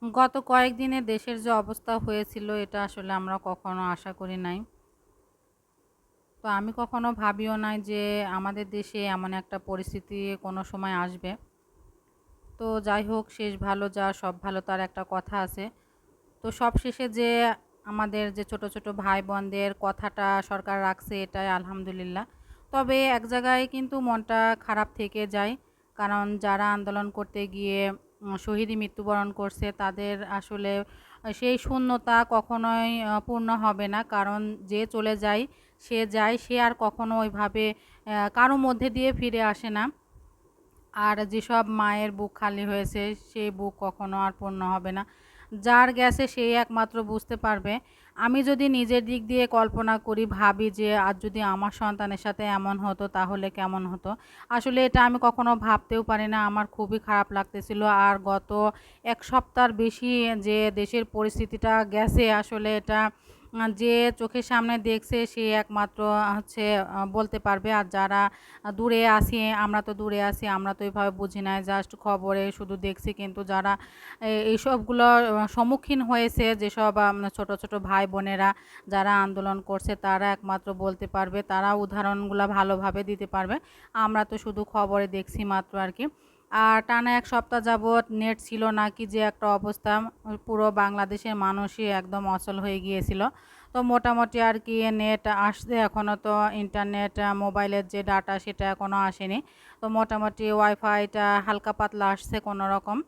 গত কয়েকদিনে দেশের যে অবস্থা হয়েছিল এটা আসলে আমরা কখনো আশা করি নাই। তো আমি কখনো ভাবিও নাই যে আমাদের দেশে এমন একটা পরিস্থিতি কোনো সময় আসবে। তো যাই হোক, শেষ ভালো যা সব ভালো তার একটা কথা আছে। তো সবশেষে যে আমাদের যে ছোট ছোট ভাই বোনদের কথাটা সরকার রাখছে এটাই আলহামদুলিল্লাহ। তবে এক জায়গায় কিন্তু মনটা খারাপ থেকে যায়, কারণ যারা আন্দোলন করতে গিয়ে শহীদী মৃত্যুবরণ করছে তাদের আসলে সেই শূন্যতা কখনোই পূর্ণ হবে না, কারণ যে চলে যায় সে আর কখনো ওইভাবে কারো মধ্যে দিয়ে ফিরে আসে না। আর যেসব মায়ের বুক খালি হয়েছে সেই বুক কখনো আর পূর্ণ হবে না। যার গেছে সেই একমাত্র বুঝতে পারবে। আমি যদি নিজের দিক দিয়ে কল্পনা করি, ভাবি যে আজ যদি আমার সন্তানের সাথে এমন হতো তাহলে কেমন হতো। আসলে এটা আমি কখনো ভাবতেও পারি না। আমার খুবই খারাপ লাগতেছিল। আর গত ১ সপ্তাহর বেশি যে দেশের পরিস্থিতিটা গেছে আসলে এটা যে চোখের সামনে দেখছে সে একমাত্র হচ্ছে বলতে পারবে। আর যারা দূরে আছি, আমরা তো দূরে আছি, আমরা তো এভাবে বুঝি নাই, জাস্ট খবরে শুধু দেখছি। কিন্তু যারা এইসবগুলো সম্মুখীন হয়েছে, যেসব ছোট ছোট ভাই বোনেরা যারা আন্দোলন করছে তারা একমাত্র বলতে পারবে, তারা উদাহরণগুলো ভালোভাবে দিতে পারবে। আমরা তো শুধু খবরে দেখছি মাত্র আর কি। আর টানা ১ সপ্তাহ যাবৎ নেট ছিল না, কি যে একটা অবস্থা, পুরো বাংলাদেশের মানুষই একদম অচল হয়ে গিয়েছিল। তো মোটামুটি আর কি নেট আসছে, এখনও তো ইন্টারনেট মোবাইলের যে ডাটা সেটা এখনও আসেনি। তো মোটামুটি ওয়াইফাইটা হালকা পাতলা আসছে কোনো রকম।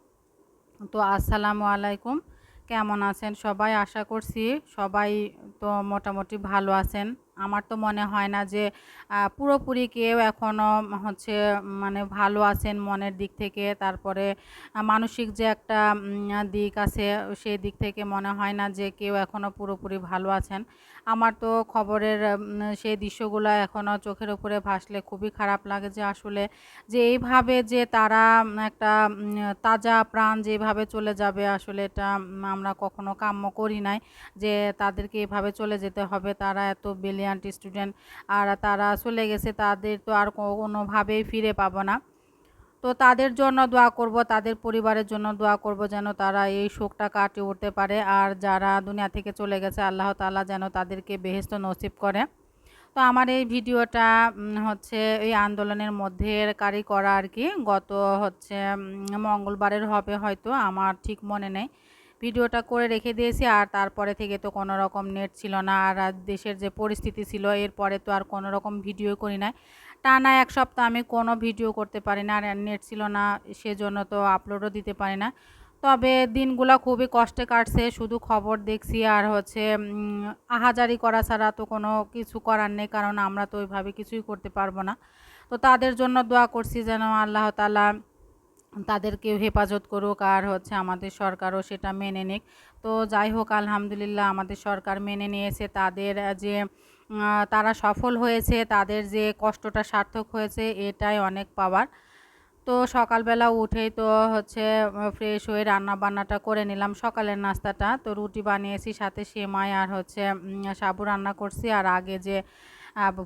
তো আসসালামু আলাইকুম, কেমন আছেন সবাই? আশা করছি সবাই তো মোটামুটি ভালো আছেন। আমার তো মনে হয় না যে পুরোপুরি কেউ এখনও হচ্ছে মানে ভালো আছেন মনের দিক থেকে। তারপরে মানসিক যে একটা দিক আছে, সেই দিক থেকে মনে হয় না যে কেউ এখনও পুরোপুরি ভালো আছেন। আমার তো খবরের সেই দৃশ্যগুলো এখনও চোখের উপরে ভাসলে খুবই খারাপ লাগে যে আসলে যে এইভাবে যে তারা একটা তাজা প্রাণ যেভাবে চলে যাবে, আসলে এটা আমরা কখনো কাম্য করি নাই যে তাদেরকে এভাবে চলে যেতে হবে। তারা এত ব্রিলিয়ান্ট স্টুডেন্ট, আর তারা চলে গেছে, তাদের তো আর কোনোভাবেই ফিরে পাবো না। তো তাদের জন্য দোয়া করব, তাদের পরিবারের জন্য দোয়া করব যেন তারা এই শোকটা কাটিয়ে উঠতে পারে। আর যারা দুনিয়া থেকে চলে গেছে আল্লাহ তাআলা যেন তাদেরকে বেহেশত নসিব করে। তো আমার এই ভিডিওটা হচ্ছে এই আন্দোলনের মধ্যেকারই করা আর কি। গত হচ্ছে মঙ্গলবারের হবে হয়তো, আমার ঠিক মনে নেই। ভিডিওটা করে রেখে দিয়েছি। আর তারপরে থেকে তো কোনো রকম নেট ছিল না। আর দেশের যে পরিস্থিতি ছিল এরপরে তো আর কোনো রকম ভিডিও করি নাই। টানা ১ সপ্তাহ আমি কোনো ভিডিও করতে পারি না। আর নেট ছিল না, সেজন্য তো আপলোডও দিতে পারি না। তবে দিনগুলা খুবই কষ্টে কাটছে। শুধু খবর দেখছি আর হচ্ছে আহাজারি করা ছাড়া তো কোনো কিছু করার নেই। কারণ আমরা তো ওইভাবে কিছুই করতে পারবো না। তো তাদের জন্য দোয়া করছি যেন আল্লাহ তাআলা তাদেরকেও হেফাজত করুক, আর হচ্ছে আমাদের সরকারও সেটা মেনে নিক। তো যাই হোক, আলহামদুলিল্লাহ আমাদের সরকার মেনে নিয়েছে। তাদের যে তারা সফল হয়েছে, তাদের যে কষ্টটা সার্থক হয়েছে এটাই অনেক পাওয়ার। তো সকালবেলা উঠেই তো হচ্ছে ফ্রেশ হয়ে রান্না-বান্নাটা করে নিলাম। সকালের নাস্তাটা তো রুটি বানিয়েছি, সাথে সেমাই আর হচ্ছে সাবু রান্না করছি। আর আগে যে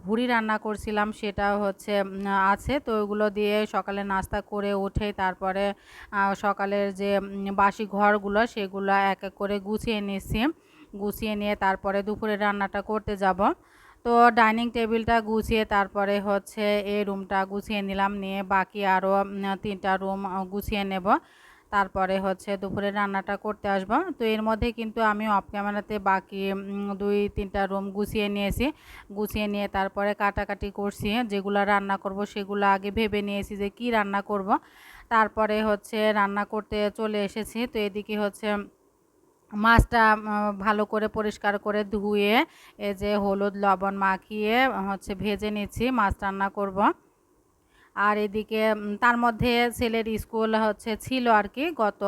ভুড়ি রান্না করছিলাম সেটাও হচ্ছে আছে। তো ওগুলো দিয়ে সকালে নাস্তা করে উঠেই তারপরে সকালের যে বাসি ঘরগুলো সেগুলো এক এক করে গুছিয়ে নিচ্ছি। গুছিয়ে নিয়ে তারপরে দুপুরের রান্নাটা করতে যাব। তো ডাইনিং টেবিলটা গুছিয়ে তারপরে হচ্ছে এই রুমটা গুছিয়ে নিলাম, নিয়ে বাকি আরও ৩টা রুম গুছিয়ে নেব। তারপরে হচ্ছে দুপুরের রান্নাটা করতে আসবো। তো এর মধ্যে কিন্তু আমি অফ ক্যামেরাতে বাকি ২-৩টা রুম গুছিয়ে নিয়েছি। গুছিয়ে নিয়ে তারপরে কাটাকাটি করছি। যেগুলা রান্না করব সেগুলো আগে ভেবে নিয়েছি যে কি রান্না করব। তারপরে হচ্ছে রান্না করতে চলে এসেছি। তো এদিকে হচ্ছে মাছটা ভালো করে পরিষ্কার করে ধুয়ে এই যে হলুদ লবণ মাখিয়ে হচ্ছে ভেজে নিচ্ছি, মাছ রান্না করব। আর এদিকে তার মধ্যে ছেলের স্কুল হচ্ছে ছিল আর কি গত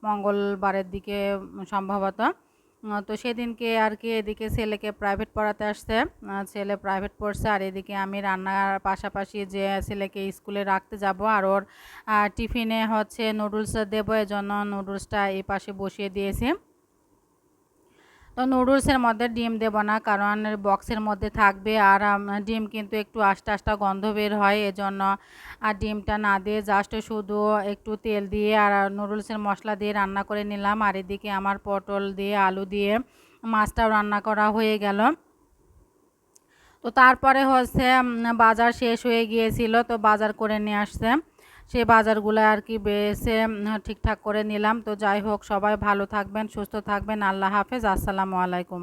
মঙ্গলবারের দিকে সম্ভবত। তো সেদিনকে আর কি এদিকে ছেলেকে প্রাইভেট পড়াতে আসছে। ছেলে প্রাইভেট পড়ছে, আর এদিকে আমি রান্নার পাশাপাশি যে ছেলেকে স্কুলে রাখতে যাব। আর ওর টিফিনে হচ্ছে নুডলস দেবো, এজন্য নুডলসটা এই পাশে বসিয়ে দিয়েছি। তো নুডলসের মধ্যে ডিম দেব না, কারণ বক্সের মধ্যে থাকবে আর ডিম কিন্তু একটু আস্তে আস্তে গন্ধ বের হয়, এজন্য আর ডিমটা না দিয়ে জাস্ট শুধু একটু তেল দিয়ে আর নুডলসের মশলা দিয়ে রান্না করে নিলাম। আর এদিকে আমার পটল দিয়ে আলু দিয়ে মাছটাও রান্না করা হয়ে গেল। তো তারপরে হচ্ছে বাজার শেষ হয়ে গিয়েছিল, তো বাজার করে নিয়ে আসছে, সেই বাজারগুলো আর কি বেছে ঠিকঠাক করে নিলাম। তো যাই হোক, সবাই ভালো থাকবেন, সুস্থ থাকবেন। আল্লাহ হাফেজ, আসসালামু আলাইকুম।